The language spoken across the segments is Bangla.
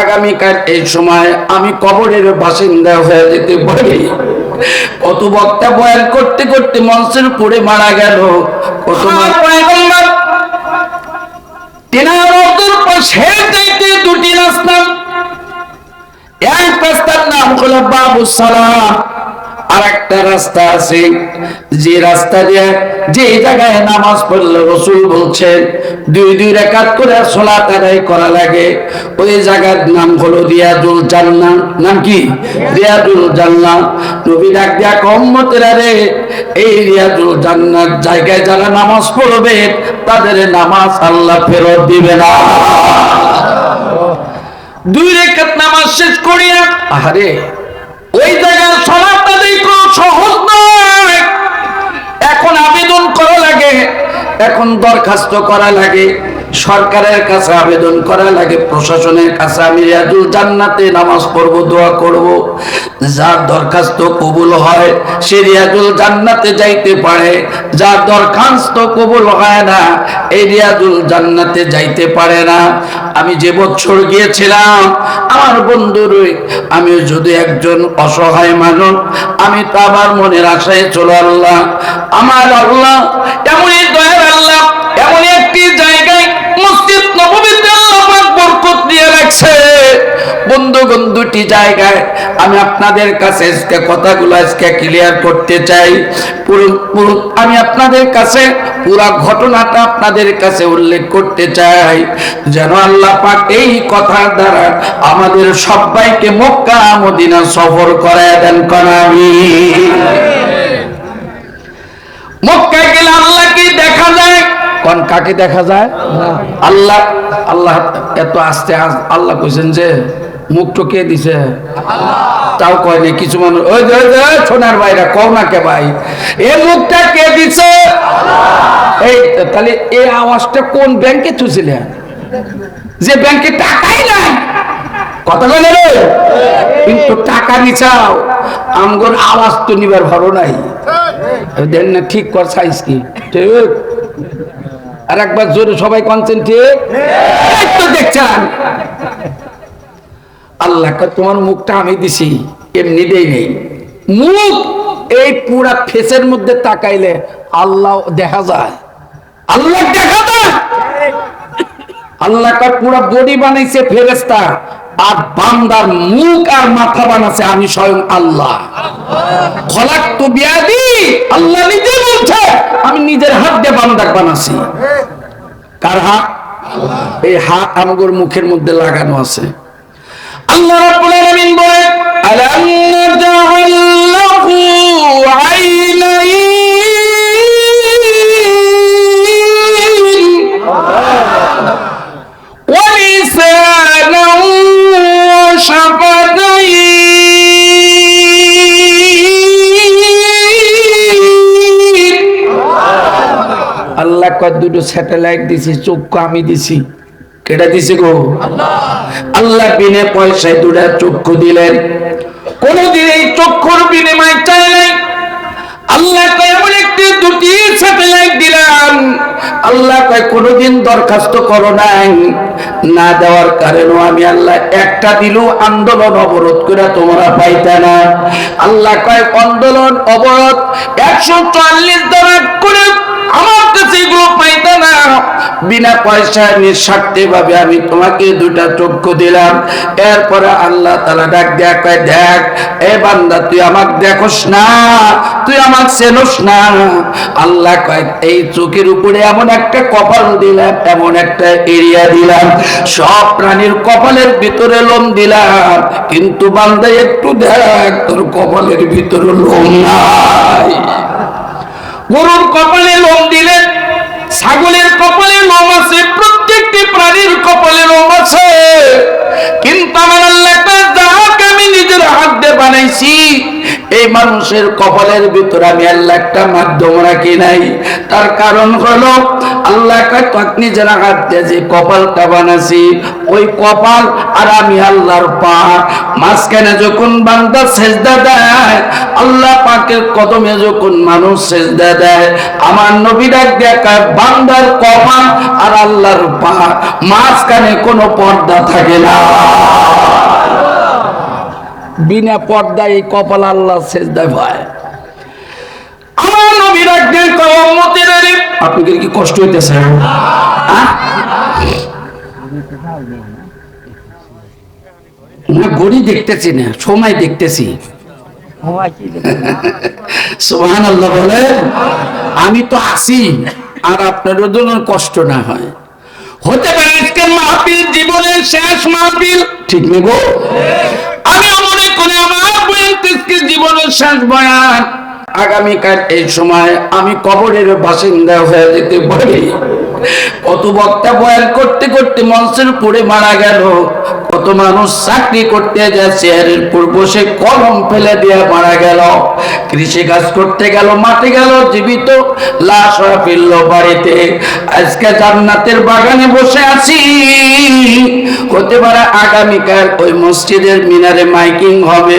আগামীকাল এই সময় আমি কবরের বাসিন্দা হয়ে যেতে পারি। কত বক্তা বয়ান করতে করতে মঞ্চের উপরে মারা গেল। কত পয়গম্বর তিনার রওজার পাশে থেকে দুটি রাস্তা, এক রাস্তার নাম হলো বাবুস সালাম, আর একটা রাস্তা আছে যে রাস্তা দিয়ে যে জায়গায় নামাজ পড়লে রাসূল বলছেন দুই রাকাত করে সালাত আদায় করা লাগে, ওই জায়গার নাম হলো রিয়াজুল জান্নাহ। নাম কি? রিয়াজুল জান্নাহ। নবী ডাক দিয়া উম্মতেরা রে, এই রিয়াজুল জান্নাহ জায়গায় যারা নামাজ পড়বে তাদের নামাজ আল্লাহ ফেরত দিবে না। দুই রাকাত নামাজ শেষ করিয়া আহারে ওই জায়গায় সালাত আদায় করা সহজ নয়। এখন আবেদন করা লাগে, এখন দরখাস্ত করা লাগে, সরকারের কাছে আবেদন করা লাগে, প্রশাসনের কাছে। আমি রিয়াজুল জান্নাতে নামাজ পড়বো, দোয়া করব, যার দরখাস্ত কবুল হয় সে রিয়াজুল জান্নাতে যাইতে পারে, যার দরখাস্ত কবুল হয় না এই রিয়াজুল জান্নাতে যাইতে পারে না। আমি যে বছর গিয়েছিলাম আমার বন্ধুর, আমি যদি একজন অসহায় মানুষ, আমি তো আমার মনের আশায় চলো আল্লাহ, আমার আল্লাহ এমনই দয়ার আল্লাহ, এমন একটি জায়গায় মসজিদ নববীতে আল্লাহ পাক বরকত দিয়ে রাখছে। বন্ধুগণ, দুটি জায়গায় আমি আপনাদের কাছে আজকে কথাগুলো আজকে ক্লিয়ার করতে চাই। আমি আপনাদের কাছে পুরা ঘটনাটা আপনাদের কাছে উল্লেখ করতে চাই, যেন আল্লাহ পাক এই কথার দ্বারা আমাদের সবাইকে মক্কা মদিনা সফর করায় দেন। আমিন। মক্কায় গেলে আল্লাহকে দেখা যায়। কোন কাকে দেখা যায়? আল্লাহ। আল্লাহ এত আস্তে আল্লাহ কইছেন যে মুখটা কে দিছে? তাও কয় না কিছু মানুষ, ওই যে সোনার ভাইরা কও না কে ভাই, এ মুখটা কে দিছে? এই তাহলে এই আওয়াজটা কোন ব্যাংকে তুলছিলেন? যে ব্যাংকে টাকাই নাই, কথা বলে রে, কিন্তু টাকা নিচাও আমগর আওয়াজ তো নিবার ভরো নাই। দেন না ঠিক কর সাইজ কি ঠিক? আর একবার জোরে সবাই কনসেন্ট্রেট তো দেখছেন। আল্লাহ তোমার মুখটা আমি দিছি, এমনি দেই নেই। মুখ এই পুরা ফেসের মধ্যে তাকাইলে আল্লাহ দেখা যায়, আল্লাহ দেখা যায়। আল্লাহ পুরা বডি বানাইছে ফেরেশতা, আর বান্দার মুখ আর মাথা বানাছে আমি স্বয়ং আল্লাহ। খলাকতু বিয়াদি, আল্লাহ নিজে বলছে আমি নিজের হাত দিয়ে বান্দাকে বানাছি। কার হাত? এই হাত আমগর মুখের মধ্যে লাগানো আছে। আল্লাহ রাব্বুল আলামিন বলেন আলাম নাজআল লাহু আইনাইন ওয়া লিসানান ওয়া শাফাতাইন। আল্লাহ কয় দুটো স্যাটেলাইট দিছি, চক্ষু আমি দিছি। কেটা দিছে গো? আল্লাহ বিনে পয়সায় দুটা চক্ষু দিলেন, কোনদিন এই চক্ষুর বিনিময় চাই নাই। আল্লাহ কয় এমন একটি দুটি স্যাটেলাইট দিলাম, আল্লাহ কয় কোনদিন দরখাস্ত করো নাই, না দেওয়ার কারণে আমি আল্লাহ একটা দিলেও আন্দোলন অবরোধ করে তোমরা পাইতে না। আল্লাহ কয় আন্দোলন অবরোধ 144 দ্বারা করে আমার কাছে এগুলো পাইতে না, বিনা পয়সায় নিঃস্বার্থে ভাবে আমি তোমাকে দুটা চক্ষু দিলাম। এরপরে আল্লাহ তাআলা ডাক দেয়া কয় দেখ এ বান্দা, তুই আমাকে দেখোস না, তুই আমাকে চেনোস না। আল্লাহ কয় এই চোখের উপরে এমন একটা কপাল দিলাম, এমন একটা এরিয়া দিলাম, সব প্রাণীর কপালের ভিতরে লোম দিলাম, কিন্তু বান্দা একটু দেখ তোর কপালের ভিতরে লোম নাই। গরুর কপালে লোম দিলেন, ছাগলের কপালে লোম আছে, প্রত্যেকটি প্রাণীর কপালে লোম আছে, কিন্তু আমার আল্লাহ যাহাকে আমি নিজের হাত দিয়ে বানাইছি এই মানুষের কপালের ভিতরে আমি আল্লাহ একটা মাধ্যম রাখি নাই। তার কারণ হলো আল্লাহ নিজের হাত দিয়ে যে কপালটা বানাইছি, ওই কপাল আর আমি আল্লাহর পা, মাঝখানে যখন বান্দা সেজদা দেয়, আল্লাহ পাকের কদমে যখন মানুষ সেজদা দেয়, আমার নবী ডাক দেখায় বান্দার কপাল আর আল্লাহর পা, মাঝখানে কোনো পর্দা থাকে না। বিনা পর্দায় এই কপাল আল্লাহ সেজদায় পায়। আমার নবী রাখবেন উম্মতের, আপনাদের কি কষ্ট হইতেছে? না ঘড়ি দেখতেছি না, সময় দেখতেছি। সুবহানাল্লাহ বলে। আমি তো আছি, আর আপনারও যেন কষ্ট না হয়। হতে পারে আজকের মাহফিল জীবনের শেষ মাহফিল, ঠিক নেই গো? আমি মনে করি আমার বয়ানকে জীবনের শেষ বয়ান। আগামীকাল এই সময় আমি কবরের বাসিন্দা হয়ে যেতে পারি। কত বক্তা বয়ান করতে করতে মঞ্চের উপরে মারা গেল, কত মানুষ চাকরি করতে যায় চেয়ারের উপর বসে কলম ফেলে দিয়ে মারা গেল, কৃষি কাজ করতে গেল মাঠে গেল জীবিত, লাশ হয়ে ফিরল বাড়িতে। আজকে জান্নাতের বাগানে বসে আছি। হতে পারে আগামীকাল ওই মসজিদের মিনারে মাইকিং হবে,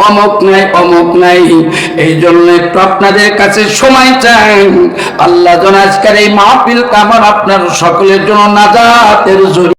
অমুক নাই অমুক নাই। এই জন্য একটু আপনাদের কাছে সময় চাই। আল্লাহ যেন আজকের এই মাহফিল কামান আপনার সকলের জন্য নাজাতের জন্য